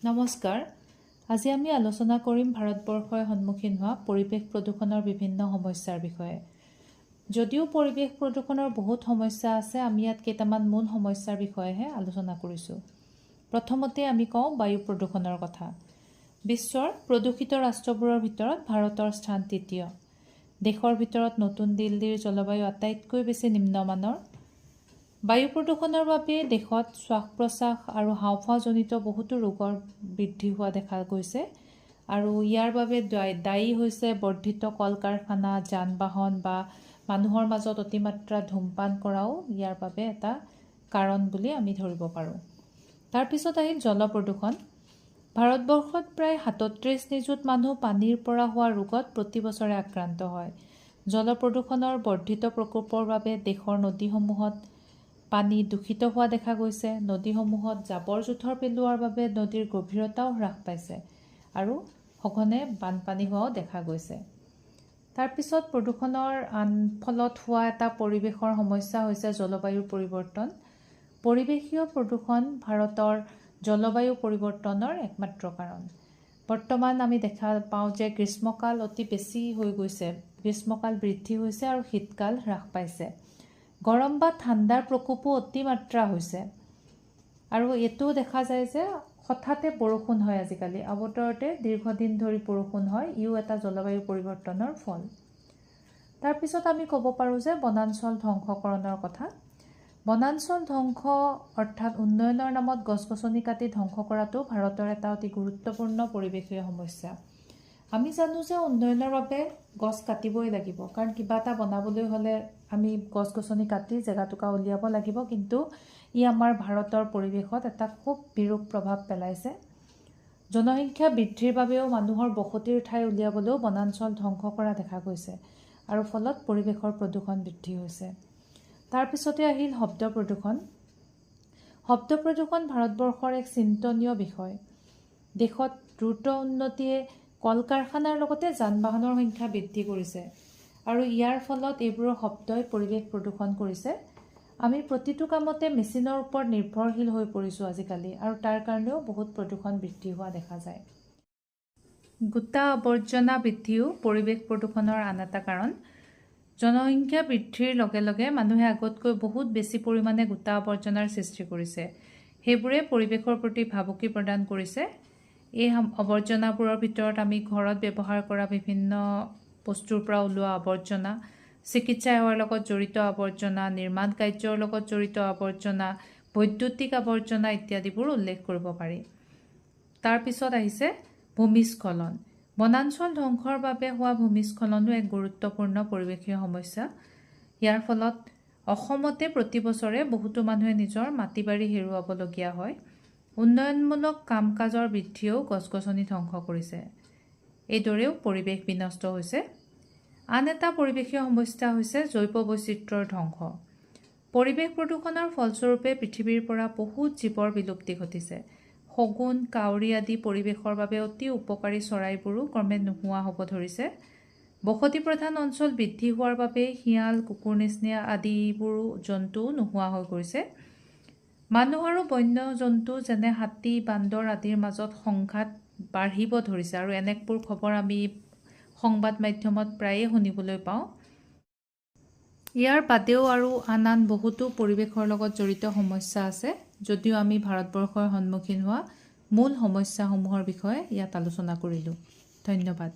নমস্কাৰ। আজি আমি আলোচনা কৰিম ভাৰতবৰ্ষই সন্মুখীন হোৱা পৰিৱেশ প্ৰদূষণৰ বিভিন্ন সমস্যাৰ বিষয়ে। যদিও পৰিৱেশ প্ৰদূষণৰ বহুত সমস্যা আছে, আমি ইয়াত কেইটামান মূল সমস্যাৰ বিষয়েহে আলোচনা কৰিছোঁ। প্ৰথমতে আমি কওঁ বায়ু প্ৰদূষণৰ কথা। বিশ্বৰ প্ৰদূষিত ৰাষ্ট্ৰবোৰৰ ভিতৰত ভাৰতৰ স্থান তৃতীয়। দেশৰ ভিতৰত নতুন দিল্লীৰ জলবায়ু আটাইতকৈ বেছি নিম্নমানৰ। বায়ু প্ৰদূষণৰ বাবে দেশত শ্বাস-প্ৰশ্বাস আৰু হাঁওফাঁওজনিত বহুতো ৰোগৰ বৃদ্ধি হোৱা দেখা গৈছে আৰু ইয়াৰ বাবে দায়ী হৈছে বৰ্ধিত কল কাৰখানা, যান-বাহন বা মানুহৰ মাজত অতিমাত্ৰা ধূমপান কৰাও ইয়াৰ বাবে এটা কাৰণ বুলি আমি ধৰিব পাৰোঁ। তাৰপিছত আহিল জল প্ৰদূষণ। ভাৰতবৰ্ষত প্ৰায় ৩৭ নিযুত মানুহ পানীৰ পৰা হোৱা ৰোগত প্ৰতি বছৰে আক্ৰান্ত হয়। জল প্ৰদূষণৰ বৰ্ধিত প্ৰকোপৰ বাবে দেশৰ নদীসমূহত পানী দূষিত হোৱা দেখা গৈছে। নদীসমূহত জাবৰ-জোথৰ পেলোৱাৰ বাবে নদীৰ গভীৰতাও হ্ৰাস পাইছে আৰু সঘনে বানপানী হোৱাও দেখা গৈছে। তাৰপিছত প্ৰদূষণৰ আন ফলত হোৱা এটা পৰিৱেশৰ সমস্যা হৈছে জলবায়ুৰ পৰিৱৰ্তন। পৰিৱেশীয় প্ৰদূষণ ভাৰতৰ জলবায়ু পৰিৱৰ্তনৰ একমাত্ৰ কাৰণ। বৰ্তমান আমি দেখা পাওঁ যে গ্ৰীষ্মকাল অতি বেছি হৈ গৈছে, গ্ৰীষ্মকাল বৃদ্ধি হৈছে আৰু শীতকাল হ্ৰাস পাইছে। গৰম বা ঠাণ্ডাৰ প্ৰকোপো অতিমাত্ৰা হৈছে আৰু এইটোও দেখা যায় যে হঠাতে বৰষুণ হয়। আজিকালি অৱতৰতে দীৰ্ঘদিন ধৰি বৰষুণ হয়, ইও এটা জলবায়ু পৰিৱৰ্তনৰ ফল। তাৰপিছত আমি ক'ব পাৰোঁ যে বনাঞ্চল ধ্বংসকৰণৰ কথা। বনাঞ্চল ধ্বংস অৰ্থাৎ উন্নয়নৰ নামত গছ-গছনি কাটি ধ্বংস কৰাটো ভাৰতৰ এটা অতি গুৰুত্বপূৰ্ণ পৰিৱেশীয় সমস্যা। আমি জানো যে উন্নয়নৰ বাবে গছ কাটিবই লাগিব, কাৰণ কিবা এটা বনাবলৈ হ'লে আমি গছ-গছনি কাটি জেগাটুকা উলিয়াব লাগিব, কিন্তু ই আমাৰ ভাৰতৰ পৰিৱেশত এটা খুব বিৰূপ প্ৰভাৱ পেলাইছে। জনসংখ্যা বৃদ্ধিৰ বাবেও মানুহৰ বসতিৰ ঠাই উলিয়াবলৈও বনাঞ্চল ধ্বংস কৰা দেখা গৈছে আৰু ফলত পৰিৱেশৰ প্ৰদূষণ বৃদ্ধি হৈছে। তাৰপিছতে আহিল শব্দ প্ৰদূষণ। শব্দ প্ৰদূষণ ভাৰতবৰ্ষৰ এক চিন্তনীয় বিষয়। দেশত দ্ৰুত উন্নতিয়ে কল কাৰখানাৰ লগতে যান-বাহনৰ সংখ্যা বৃদ্ধি কৰিছে আৰু ইয়াৰ ফলত এইবোৰৰ শব্দই পৰিৱেশ প্ৰদূষণ কৰিছে। আমি প্ৰতিটো কামতে মেচিনৰ ওপৰত নিৰ্ভৰশীল হৈ পৰিছোঁ আজিকালি আৰু তাৰ কাৰণেও বহুত প্ৰদূষণ বৃদ্ধি হোৱা দেখা যায়। গোটা আৱৰ্জনা বৃদ্ধিও পৰিৱেশ প্ৰদূষণৰ আন এটা কাৰণ। জনসংখ্যা বৃদ্ধিৰ লগে লগে মানুহে আগতকৈ বহুত বেছি পৰিমাণে গোটা আৱৰ্জনাৰ সৃষ্টি কৰিছে। সেইবোৰে পৰিৱেশৰ প্ৰতি ভাবুকি প্ৰদান কৰিছে। এই আৱৰ্জনাবোৰৰ ভিতৰত আমি ঘৰত ব্যৱহাৰ কৰা বিভিন্ন বস্তুৰ পৰা ওলোৱা আৱৰ্জনা, চিকিৎসা সেৱাৰ লগত জড়িত আৱৰ্জনা, নিৰ্মাণ কাৰ্যৰ লগত জড়িত আৱৰ্জনা, বৈদ্যুতিক আৱৰ্জনা ইত্যাদিবোৰ উল্লেখ কৰিব পাৰি। তাৰপিছত আহিছে ভূমিস্খলন। বনাঞ্চল ধ্বংসৰ বাবে হোৱা ভূমিস্খলনো এক গুৰুত্বপূৰ্ণ পৰিৱেশীয় সমস্যা। ইয়াৰ ফলত অসমতে প্ৰতি বছৰে বহুতো মানুহে নিজৰ মাটি-বাৰী হেৰুৱাবলগীয়া হয়। উন্নয়নমূলক কাম-কাজৰ বৃদ্ধিয়েও গছ-গছনি ধ্বংস কৰিছে। এইদৰেও পৰিৱেশ বিনষ্ট হৈছে। আন এটা পৰিৱেশীয় সমস্যা হৈছে জৈৱ বৈচিত্ৰ্যৰ ধ্বংস। পৰিৱেশ প্ৰদূষণৰ ফলস্বৰূপে পৃথিৱীৰ পৰা বহুত জীৱৰ বিলুপ্তি ঘটিছে। শগুন, কাউৰী আদি পৰিৱেশৰ বাবে অতি উপকাৰী চৰাইবোৰো ক্ৰমে নোহোৱা হ'ব ধৰিছে। বসতি প্ৰধান অঞ্চল বৃদ্ধি হোৱাৰ বাবে শিয়াল, কুকুৰনেচীয়া আদিবোৰো জন্তুও নোহোৱা হৈ গৈছে। মানুহ আৰু বন্য জন্তু যেনে হাতী, বান্দৰ আদিৰ মাজত সংঘাত বাঢ়িব ধৰিছে আৰু এনেবোৰ খবৰ আমি সংবাদ মাধ্যমত প্ৰায়ে শুনিবলৈ পাওঁ। ইয়াৰ বাদেও আৰু আন আন বহুতো পৰিৱেশৰ লগত জড়িত সমস্যা আছে, যদিও আমি ভাৰতবৰ্ষৰ সন্মুখীন হোৱা মূল সমস্যাসমূহৰ বিষয়ে ইয়াত আলোচনা কৰিলোঁ। ধন্যবাদ।